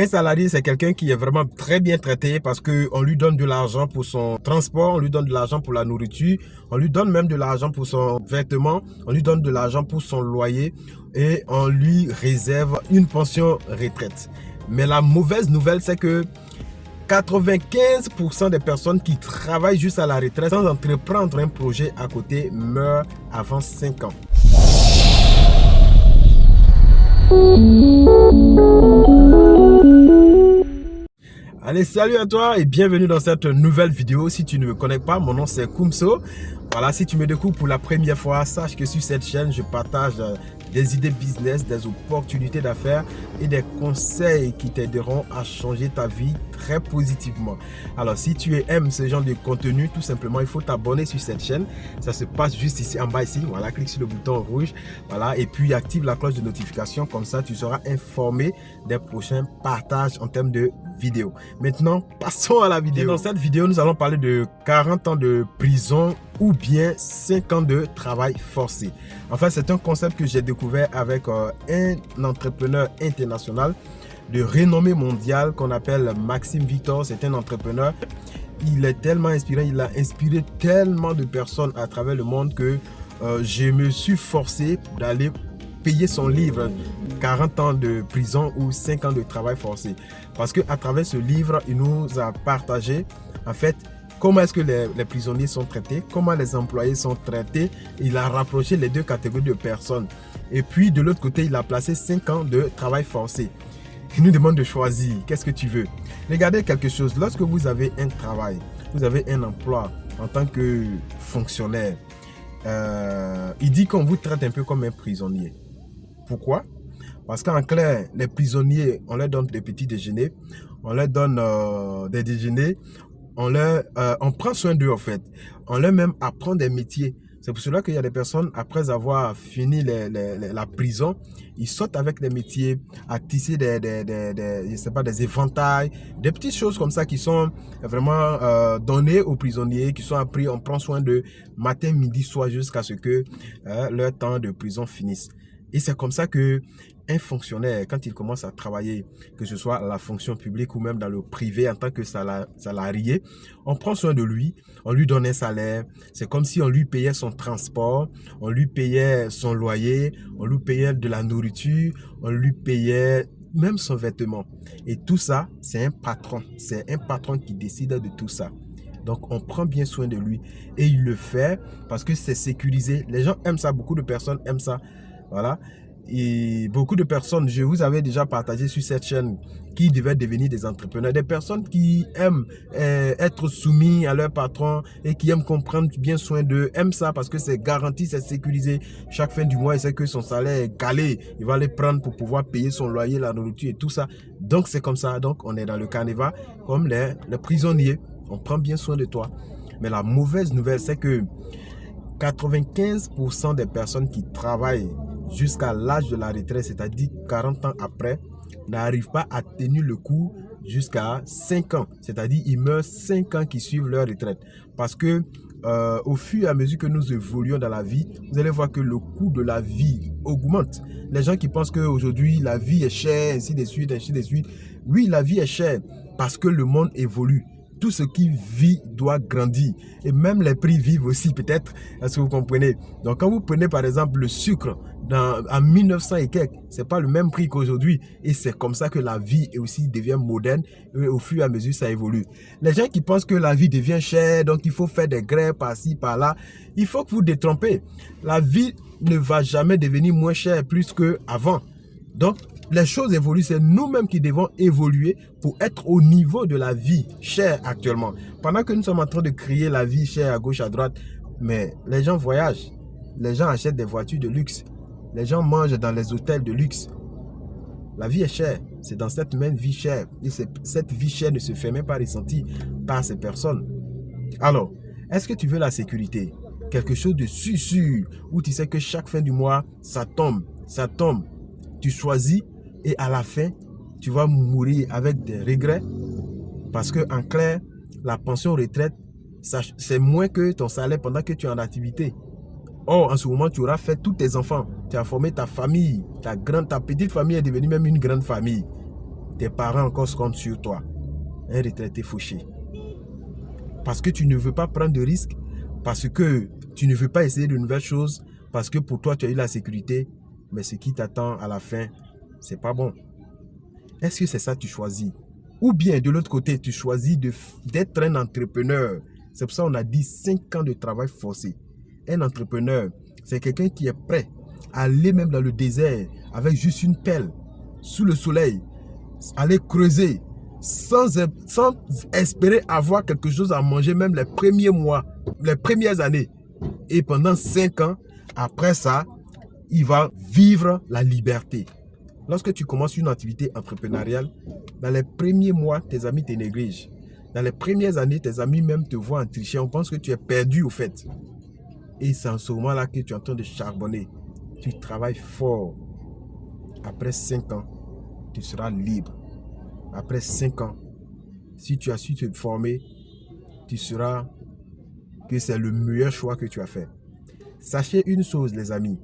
Un salarié, c'est quelqu'un qui est vraiment très bien traité parce qu'on lui donne de l'argent pour son transport, on lui donne de l'argent pour la nourriture, on lui donne même de l'argent pour son vêtement, on lui donne de l'argent pour son loyer et on lui réserve une pension retraite. Mais la mauvaise nouvelle, c'est que 95% des personnes qui travaillent juste à la retraite sans entreprendre un projet à côté meurent avant 5 ans. Allez, salut à toi et bienvenue dans cette nouvelle vidéo. Si tu ne me connais pas, mon nom c'est Kumso. Voilà, si tu me découvres pour la première fois, sache que sur cette chaîne, je partage des idées business, des opportunités d'affaires et des conseils qui t'aideront à changer ta vie très positivement. Alors, si tu aimes ce genre de contenu, tout simplement, il faut t'abonner sur cette chaîne. Ça se passe juste ici, en bas ici. Voilà, clique sur le bouton rouge. Voilà, et puis active la cloche de notification. Comme ça, tu seras informé des prochains partages en termes de vidéos. Maintenant, passons à la vidéo. Et dans cette vidéo, nous allons parler de 40 ans de prison ou bien 5 ans de travail forcé. En fait, c'est un concept que j'ai découvert avec un entrepreneur international de renommée mondiale qu'on appelle Maxime Victor. C'est un entrepreneur. Il est tellement inspirant, il a inspiré tellement de personnes à travers le monde que je me suis forcé d'aller payer son livre 40 ans de prison ou 5 ans de travail forcé. Parce qu'à travers ce livre, il nous a partagé en fait comment est-ce que les prisonniers sont traités, comment les employés sont traités. Il a rapproché les deux catégories de personnes. Et puis de l'autre côté, il a placé 5 ans de travail forcé. Il nous demande de choisir. Qu'est-ce que tu veux? Regardez quelque chose. Lorsque vous avez un travail, vous avez un emploi en tant que fonctionnaire, il dit qu'on vous traite un peu comme un prisonnier. Pourquoi? Parce qu'en clair, les prisonniers, on leur donne des petits déjeuners, on leur donne des déjeuners, on prend soin d'eux en fait. On leur même apprend des métiers. C'est pour cela qu'il y a des personnes, après avoir fini la prison, ils sortent avec des métiers, à tisser je sais pas, des éventails, des petites choses comme ça qui sont vraiment données aux prisonniers, qui sont appris, on prend soin d'eux matin, midi, soir, jusqu'à ce que leur temps de prison finisse. Et c'est comme ça que un fonctionnaire, quand il commence à travailler, que ce soit à la fonction publique ou même dans le privé en tant que salarié, on prend soin de lui, on lui donne un salaire. C'est comme si on lui payait son transport, on lui payait son loyer, on lui payait de la nourriture, on lui payait même son vêtement. Et tout ça, c'est un patron. C'est un patron qui décide de tout ça. Donc, on prend bien soin de lui. Et il le fait parce que c'est sécurisé. Les gens aiment ça, beaucoup de personnes aiment ça. Voilà. Et beaucoup de personnes, je vous avais déjà partagé sur cette chaîne, qui devaient devenir des entrepreneurs, des personnes qui aiment être soumis à leur patron et qui aiment comprendre bien soin d'eux, aiment ça parce que c'est garanti, c'est sécurisé. Chaque fin du mois, il sait que son salaire est calé, il va les prendre pour pouvoir payer son loyer, la nourriture et tout ça. Donc c'est comme ça, donc on est dans le carnaval comme les prisonniers, on prend bien soin de toi. Mais la mauvaise nouvelle, c'est que 95% des personnes qui travaillent jusqu'à l'âge de la retraite, c'est-à-dire 40 ans après, n'arrivent pas à tenir le coup jusqu'à 5 ans. C'est-à-dire ils meurent 5 ans qui suivent leur retraite. Parce que au fur et à mesure que nous évoluons dans la vie, vous allez voir que le coût de la vie augmente. Les gens qui pensent qu'aujourd'hui la vie est chère, ainsi de suite, ainsi de suite. Oui, la vie est chère parce que le monde évolue. Tout ce qui vit doit grandir. Et même les prix vivent aussi, peut-être. Est-ce que vous comprenez? Donc, quand vous prenez par exemple le sucre en 1900 et quelques, ce n'est pas le même prix qu'aujourd'hui. Et c'est comme ça que la vie aussi devient moderne. Et au fur et à mesure, ça évolue. Les gens qui pensent que la vie devient chère, donc il faut faire des grèves par-ci, par-là, il faut que vous détrompez. La vie ne va jamais devenir moins chère plus qu'avant. Donc, les choses évoluent, c'est nous-mêmes qui devons évoluer pour être au niveau de la vie chère actuellement. Pendant que nous sommes en train de crier la vie chère à gauche, à droite, mais les gens voyagent, les gens achètent des voitures de luxe, les gens mangent dans les hôtels de luxe. La vie est chère, c'est dans cette même vie chère. Et cette vie chère ne se fait même pas ressentir par ces personnes. Alors, est-ce que tu veux la sécurité? Quelque chose de sûr, où tu sais que chaque fin du mois, ça tombe, ça tombe. Tu choisis et à la fin, tu vas mourir avec des regrets. Parce que en clair, la pension retraite, c'est moins que ton salaire pendant que tu es en activité. Or, en ce moment, tu auras fait tous tes enfants. Tu as formé ta famille, ta petite famille est devenue même une grande famille. tes parents encore comptent sur toi. Un retraité fauché. Parce que tu ne veux pas prendre de risques, parce que tu ne veux pas essayer de nouvelles choses, parce que pour toi, tu as eu la sécurité, mais ce qui t'attend à la fin, c'est pas bon. Est-ce que c'est ça que tu choisis? Ou bien, de l'autre côté, tu choisis d'être un entrepreneur. C'est pour ça qu'on a dit 5 ans de travail forcé. Un entrepreneur, c'est quelqu'un qui est prêt à aller même dans le désert avec juste une pelle, sous le soleil, aller creuser, sans espérer avoir quelque chose à manger même les premiers mois, les premières années. Et pendant 5 ans, après ça, il va vivre la liberté. Lorsque tu commences une activité entrepreneuriale, dans les premiers mois, tes amis te négligent. Dans les premières années, tes amis même te voient en tricher. On pense que tu es perdu au fait. Et c'est en ce moment-là que tu es en train de charbonner. Tu travailles fort. Après 5 ans, tu seras libre. Après 5 ans, si tu as su te former, tu sauras que c'est le meilleur choix que tu as fait. Sachez une chose, les amis.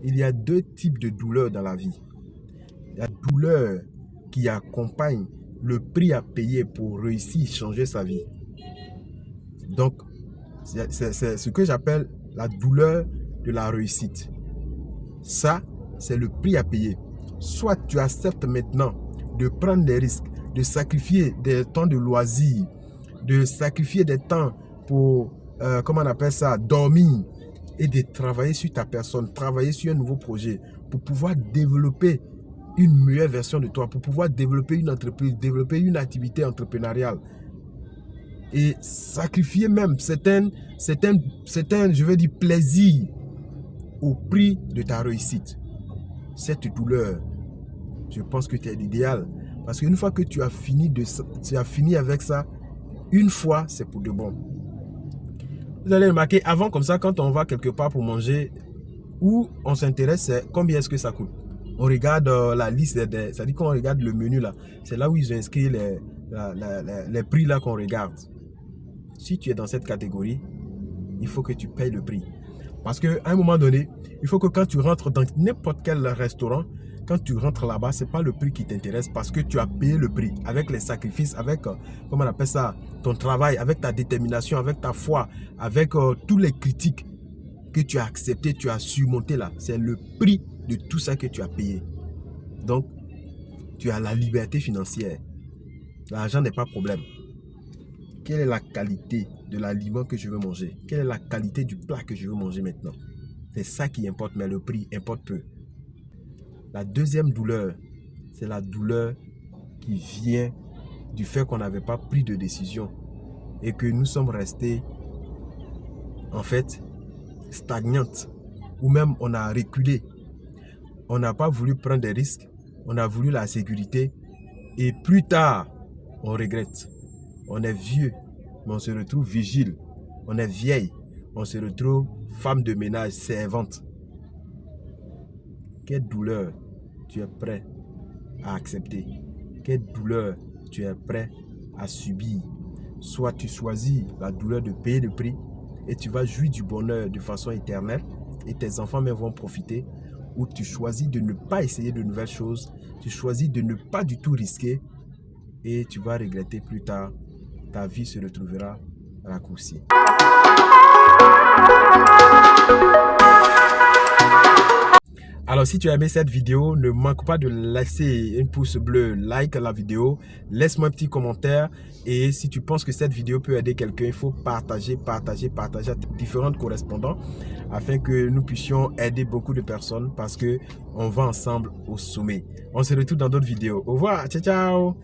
Il y a 2 types de douleurs dans la vie. La douleur qui accompagne le prix à payer pour réussir, changer sa vie. Donc, c'est ce que j'appelle la douleur de la réussite. Ça, c'est le prix à payer. Soit tu acceptes maintenant de prendre des risques, de sacrifier des temps de loisirs, de sacrifier des temps pour, comment on appelle ça, dormir, et de travailler sur ta personne, travailler sur un nouveau projet pour pouvoir développer une meilleure version de toi, pour pouvoir développer une entreprise, développer une activité entrepreneuriale. Et sacrifier même certains, je veux dire, plaisir au prix de ta réussite. Cette douleur, je pense que c'est l'idéal. Parce qu'une fois que tu as fini avec ça, une fois, c'est pour de bon. Vous allez remarquer, avant comme ça, quand on va quelque part pour manger, où on s'intéresse, c'est combien est-ce que ça coûte. On regarde la liste, c'est-à-dire qu'on regarde le menu là. C'est là où ils ont inscrit les prix là qu'on regarde. Si tu es dans cette catégorie, il faut que tu payes le prix. Parce qu'à un moment donné, il faut que quand tu rentres dans n'importe quel restaurant, quand tu rentres là-bas, ce n'est pas le prix qui t'intéresse parce que tu as payé le prix avec les sacrifices, avec, comment on appelle ça, ton travail, avec ta détermination, avec ta foi, avec tous les critiques que tu as acceptées, tu as surmonté là. C'est le prix de tout ça que tu as payé. Donc, tu as la liberté financière. L'argent n'est pas problème. Quelle est la qualité de l'aliment que je veux manger? Quelle est la qualité du plat que je veux manger maintenant? C'est ça qui importe, mais le prix importe peu. La deuxième douleur, c'est la douleur qui vient du fait qu'on n'avait pas pris de décision et que nous sommes restés, en fait, stagnantes, ou même on a reculé. On n'a pas voulu prendre des risques, on a voulu la sécurité et plus tard, on regrette. On est vieux, mais on se retrouve vigile. On est vieille, on se retrouve femme de ménage, servante. Quelle douleur tu es prêt à accepter? Quelle douleur tu es prêt à subir? Soit tu choisis la douleur de payer le prix et tu vas jouir du bonheur de façon éternelle et tes enfants même vont profiter, ou tu choisis de ne pas essayer de nouvelles choses, tu choisis de ne pas du tout risquer et tu vas regretter plus tard. Ta vie se retrouvera raccourcie. Alors, si tu as aimé cette vidéo, ne manque pas de laisser un pouce bleu, like la vidéo, laisse-moi un petit commentaire. Et si tu penses que cette vidéo peut aider quelqu'un, il faut partager à différents correspondants afin que nous puissions aider beaucoup de personnes parce qu'on va ensemble au sommet. On se retrouve dans d'autres vidéos. Au revoir, ciao, ciao.